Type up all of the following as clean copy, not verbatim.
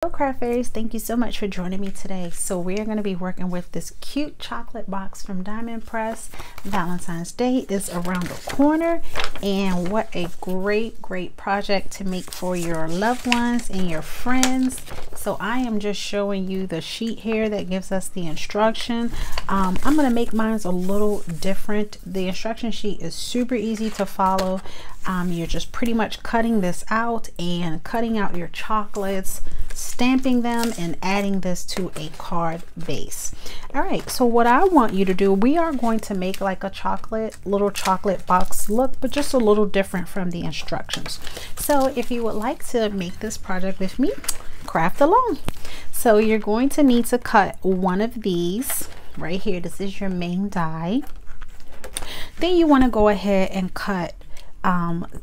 Hello craft fairies, thank you so much for joining me today. So we're going to be working with this cute chocolate box from Diamond Press. Valentine's Day is around the corner, and what a great project to make for your loved ones and your friends. So I am just showing you the sheet here that gives us the instruction. I'm going to make mine a little different. The instruction sheet is super easy to follow. You're just pretty much cutting this out and cutting out your chocolates, stamping them, and adding this to a card base. All right, so what I want you to do, we are going to make like a little chocolate box look, but just a little different from the instructions. So if you would like to make this project with me, craft along. So you're going to need to cut one of these right here. This is your main die. Then you want to go ahead and cut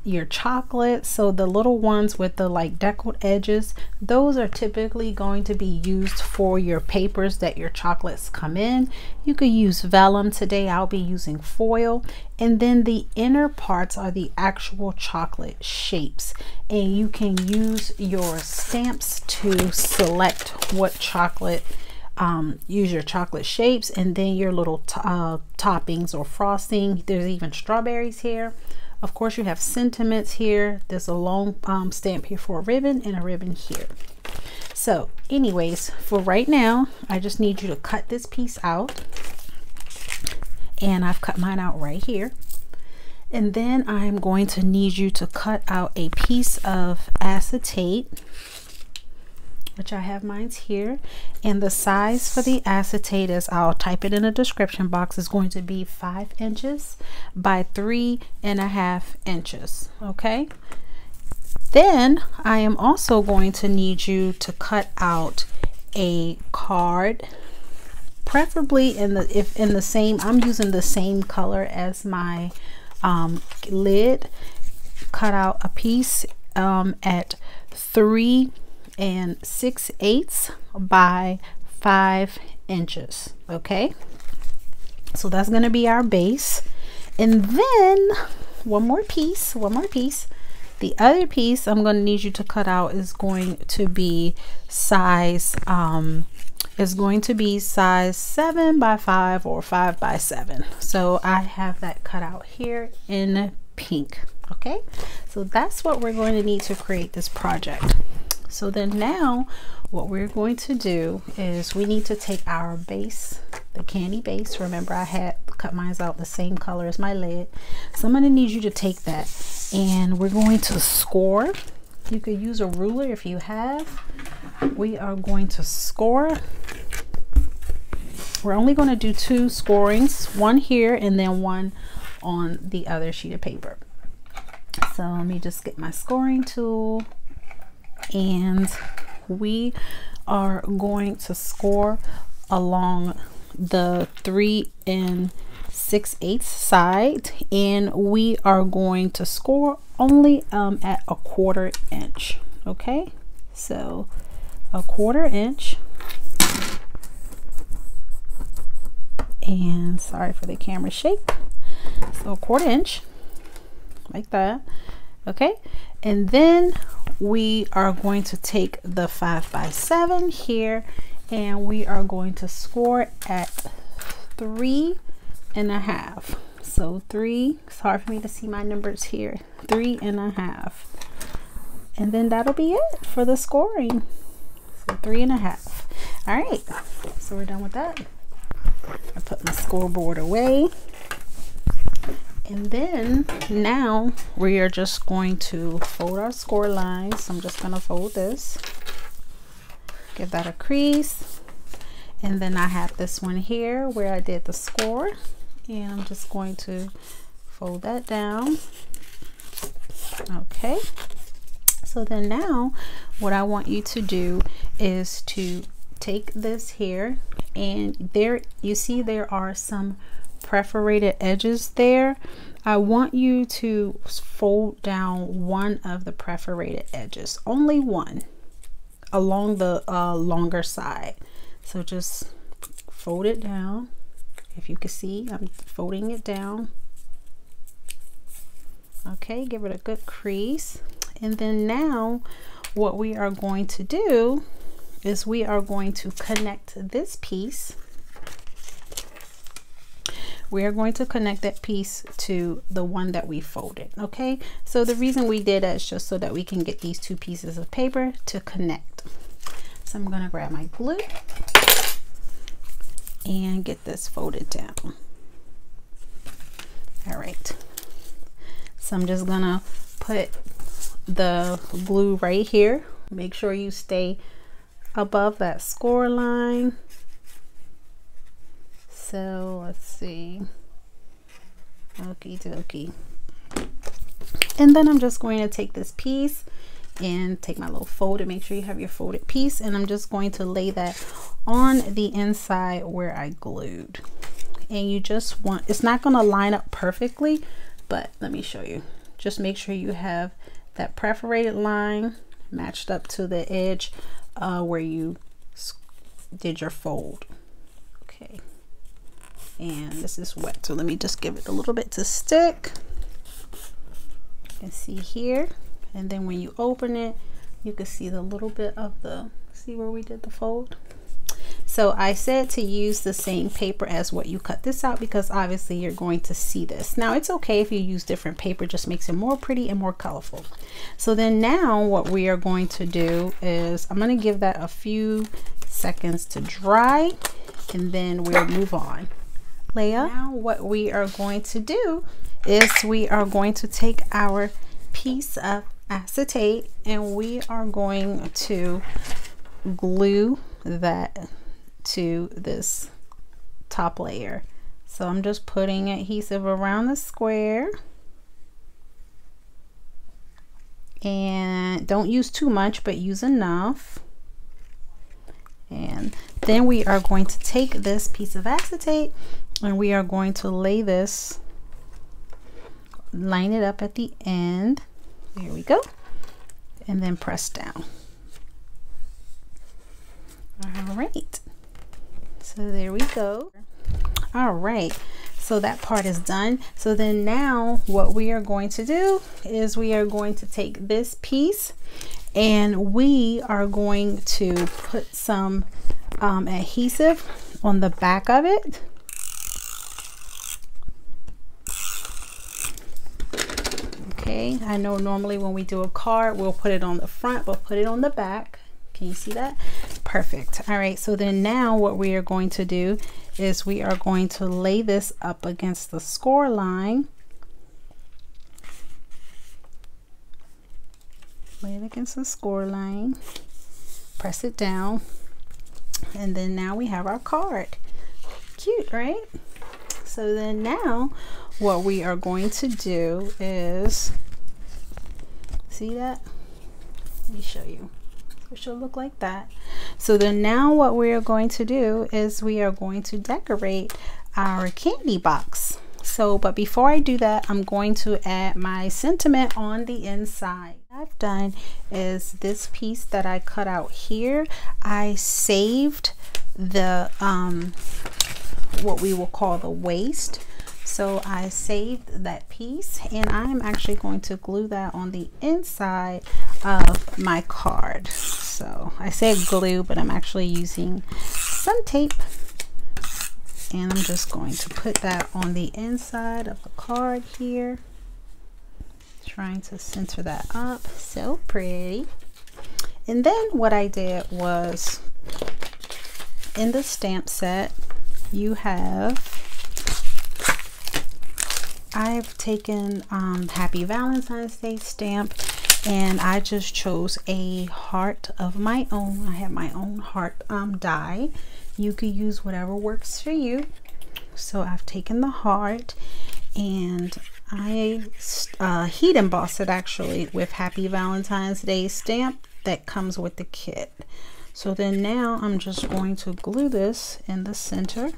your chocolate. So the little ones with the like deckled edges, those are typically going to be used for your papers that your chocolates come in. You could use vellum. Today I'll be using foil, and then the inner parts are the actual chocolate shapes, and you can use your stamps to select what chocolate, use your chocolate shapes, and then your little toppings or frosting. There's even strawberries here. Of course, you have sentiments here. There's a long stamp here for a ribbon and a ribbon here. So anyways, for right now, I just need you to cut this piece out. And I've cut mine out right here. And then I'm going to need you to cut out a piece of acetate, which I have mine here, and the size for the acetate, is, I'll type it in the description box, is going to be 5 inches by 3.5 inches. Okay, then I am also going to need you to cut out a card, preferably in the same, I'm using the same color as my lid. Cut out a piece at 3 6/8 by 5 inches. Okay, so that's going to be our base. And then one more piece. The other piece I'm going to need you to cut out is going to be size 7 by 5 or 5 by 7. So I have that cut out here in pink. Okay, so that's what we're going to need to create this project. So then now what we're going to do is we need to take our base, the candy base. Remember, I had cut mine out the same color as my lid. So I'm going to need you to take that, and we're going to score. You could use a ruler if you have. We are going to score. We're only going to do 2 scorings, one here and then one on the other sheet of paper. So let me just get my scoring tool, and we are going to score along the 3 6/8 side, and we are going to score only at 1/4 inch. Okay, so 1/4 inch, and sorry for the camera shake. So 1/4 inch like that. Okay, and then we are going to take the 5 by 7 here, and we are going to score at 3.5. So 3, it's hard for me to see my numbers here, 3.5, and then that'll be it for the scoring. So 3.5. All right, so we're done with that. I put my scoreboard away. And then now we are just going to fold our score lines. So I'm just going to fold this, give that a crease, and then I have this one here where I did the score, and I'm just going to fold that down. Okay, so then now what I want you to do is to take this here, and there you see there are some perforated edges there. I want you to fold down one of the perforated edges, only one, along the longer side. So just fold it down. If you can see, I'm folding it down. Okay, give it a good crease. And then now what we are going to do is we are going to connect this piece. We are going to connect that piece to the one that we folded. Okay, so the reason we did that is just so that we can get these two pieces of paper to connect. So I'm going to grab my glue and get this folded down. All right, so I'm just gonna put the glue right here. Make sure you stay above that score line. So let's see. Okie dokie. And then I'm just going to take this piece and take my little fold, and make sure you have your folded piece, and I'm just going to lay that on the inside where I glued. And you just want, it's not going to line up perfectly, but let me show you. Just make sure you have that perforated line matched up to the edge where you did your fold. Okay, and this is wet, so let me just give it a little bit to stick. You can see here, and then when you open it, you can see the little bit of the, see where we did the fold. So I said to use the same paper as what you cut this out, because obviously you're going to see this. Now it's okay if you use different paper, just makes it more pretty and more colorful. So then now what we are going to do is I'm going to give that a few seconds to dry, and then we'll move on. Leah, now what we are going to do is we are going to take our piece of acetate and we are going to glue that to this top layer. So I'm just putting adhesive around the square, and don't use too much, but use enough. And then we are going to take this piece of acetate and we are going to lay this, line it up at the end. There we go. And then press down. All right. So there we go. All right. So that part is done. So then now what we are going to do is we are going to take this piece and we are going to put some adhesive on the back of it. Okay, I know normally when we do a card, we'll put it on the front, but put it on the back. Can you see that? Perfect. All right, so then now what we are going to do is we are going to lay this up against the score line. Lay it against the score line. Press it down. And then now we have our card. Cute, right? So then now what we are going to do is, see that? Let me show you. It should look like that. So then now what we are going to do is we are going to decorate our candy box. So, but before I do that, I'm going to add my sentiment on the inside. What I've done is this piece that I cut out here, I saved the what we will call the waist. So I saved that piece and I'm actually going to glue that on the inside of my card. So I said glue, but I'm actually using some tape, and I'm just going to put that on the inside of the card here, trying to center that up. So pretty. And then what I did was, in the stamp set you have, I've taken Happy Valentine's Day stamp and I just chose a heart of my own. I have my own heart die. You could use whatever works for you. So I've taken the heart and I heat embossed it actually with Happy Valentine's Day stamp that comes with the kit. So then now I'm just going to glue this in the center.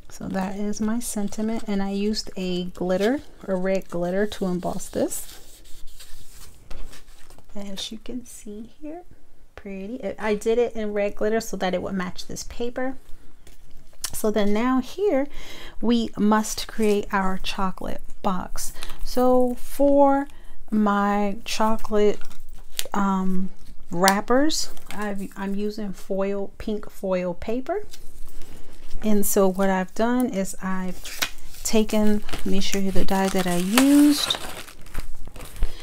So that is my sentiment, and I used a glitter, a red glitter, to emboss this. As you can see here, pretty. I did it in red glitter so that it would match this paper. So then now here we must create our chocolate box. So for my chocolate wrappers. I'm using pink foil paper. And so what I've done is I've taken, let me show you the die that I used.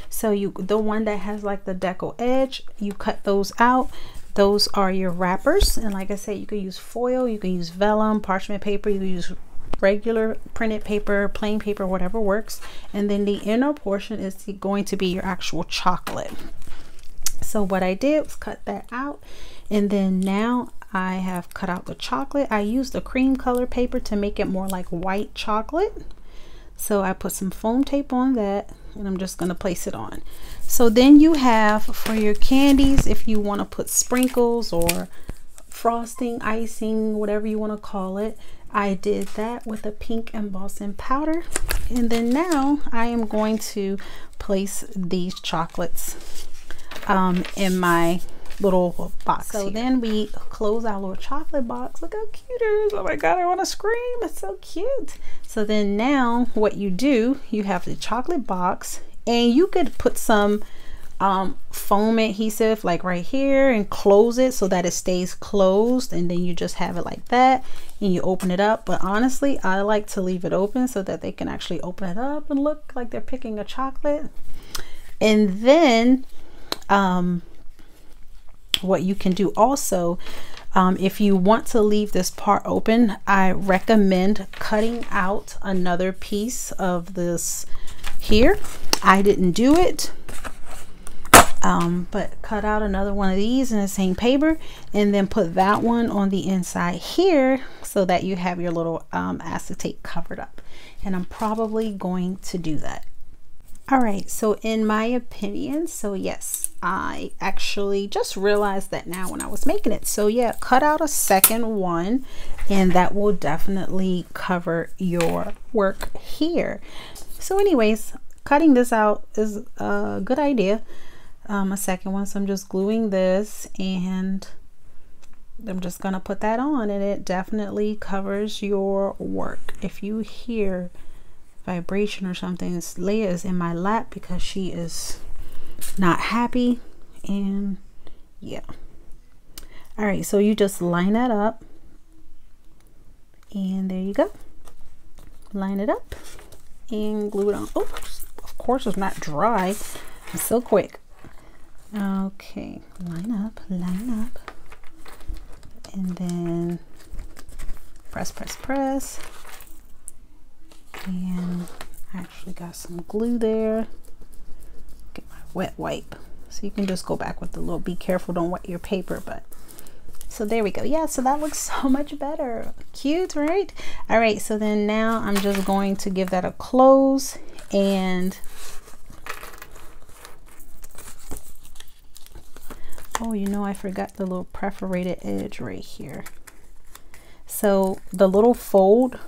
So the one that has like the deco edge, you cut those out. Those are your wrappers. And like I said, you can use foil, you can use vellum, parchment paper, you can use regular printed paper, plain paper, whatever works. And then the inner portion is going to be your actual chocolate. So what I did was cut that out, and then now I have cut out the chocolate. I used the cream color paper to make it more like white chocolate. So I put some foam tape on that, and I'm just going to place it on. So then you have for your candies, if you want to put sprinkles or frosting, icing, whatever you want to call it. I did that with a pink embossing powder. And then now I am going to place these chocolates in my little box. So then we close our little chocolate box. Look how cute it is. Oh my god, I want to scream. It's so cute. So then now what you do, you have the chocolate box, and you could put some foam adhesive like right here and close it so that it stays closed, and then you just have it like that and you open it up. But honestly, I like to leave it open so that they can actually open it up and look like they're picking a chocolate. And then what you can do also, if you want to leave this part open, I recommend cutting out another piece of this here. I didn't do it, but cut out another one of these in the same paper, and then put that one on the inside here so that you have your little acetate covered up. And I'm probably going to do that. All right, so in my opinion, so yes, I actually just realized that now when I was making it. So yeah, cut out a second one, and that will definitely cover your work here. So anyways, cutting this out is a good idea. A second one, so I'm just gluing this, and I'm just gonna put that on, and it definitely covers your work. If you hear vibration or something, Leia is in my lap because she is not happy. And yeah, all right, so you just line that up, and there you go. Line it up and glue it on. Oh, of course it's not dry. It's so quick. Okay, line up, and then press, and I actually got some glue there. Get my wet wipe, so you can just go back with the little, be careful, don't wet your paper. But so there we go. Yeah, so that looks so much better. Cute, right? All right, so then now I'm just going to give that a close, and oh, you know, I forgot the little perforated edge right here. So the little fold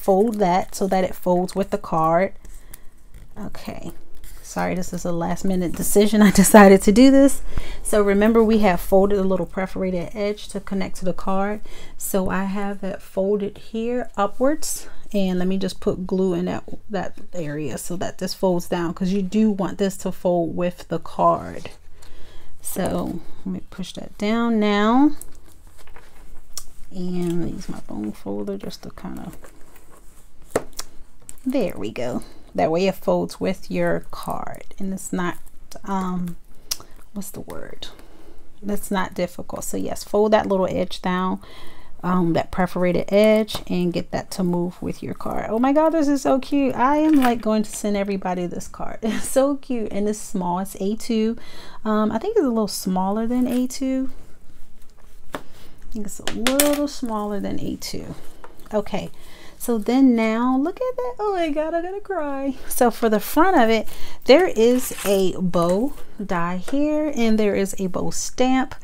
that so that it folds with the card. Okay, sorry, this is a last minute decision. I decided to do this. So remember, we have folded a little perforated edge to connect to the card. So I have it folded here upwards, and let me just put glue in that area so that this folds down, because you do want this to fold with the card. So let me push that down now, and use my bone folder just to kind of, there we go. That way it folds with your card, and it's not what's the word, that's not difficult. So yes, fold that little edge down, that perforated edge, and get that to move with your card. Oh my god, this is so cute. I am like going to send everybody this card. It's so cute, and it's small. It's A2. I think it's a little smaller than A2. I think it's a little smaller than A2. Okay, so then now look at that. Oh my god, I'm gonna cry. So for the front of it, there is a bow die here, and there is a bow stamp.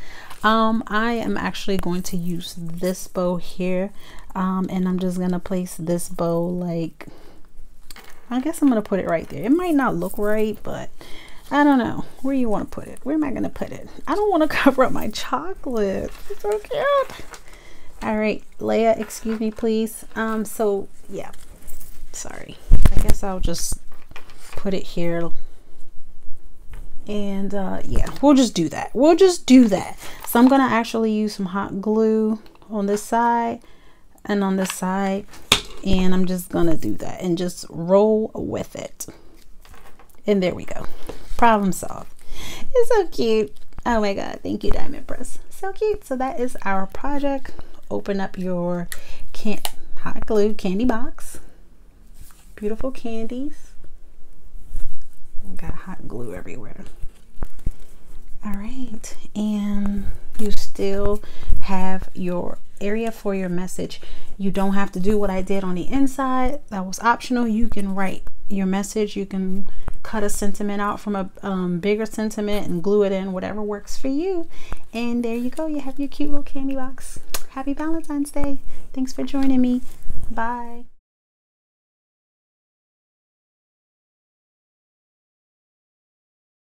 I am actually going to use this bow here, and I'm just gonna place this bow, like, I guess I'm gonna put it right there. It might not look right, but I don't know where you want to put it. Where am I gonna put it? I don't want to cover up my chocolate. It's so cute. All right, Leia, excuse me, please. So yeah, sorry, I guess I'll just put it here And yeah, we'll just do that. We'll just do that. So I'm gonna actually use some hot glue on this side and on this side, and I'm just gonna do that and just roll with it. And there we go. Problem solved. It's so cute. Oh my god, thank you, Diamond Press. So cute. So that is our project. Open up your hot glue candy box. Beautiful candies. Got hot glue everywhere. All right, and you still have your area for your message. You don't have to do what I did on the inside. That was optional. You can write your message. You can cut a sentiment out from a bigger sentiment and glue it in, whatever works for you. And there you go. You have your cute little candy box. Happy Valentine's Day. Thanks for joining me. Bye.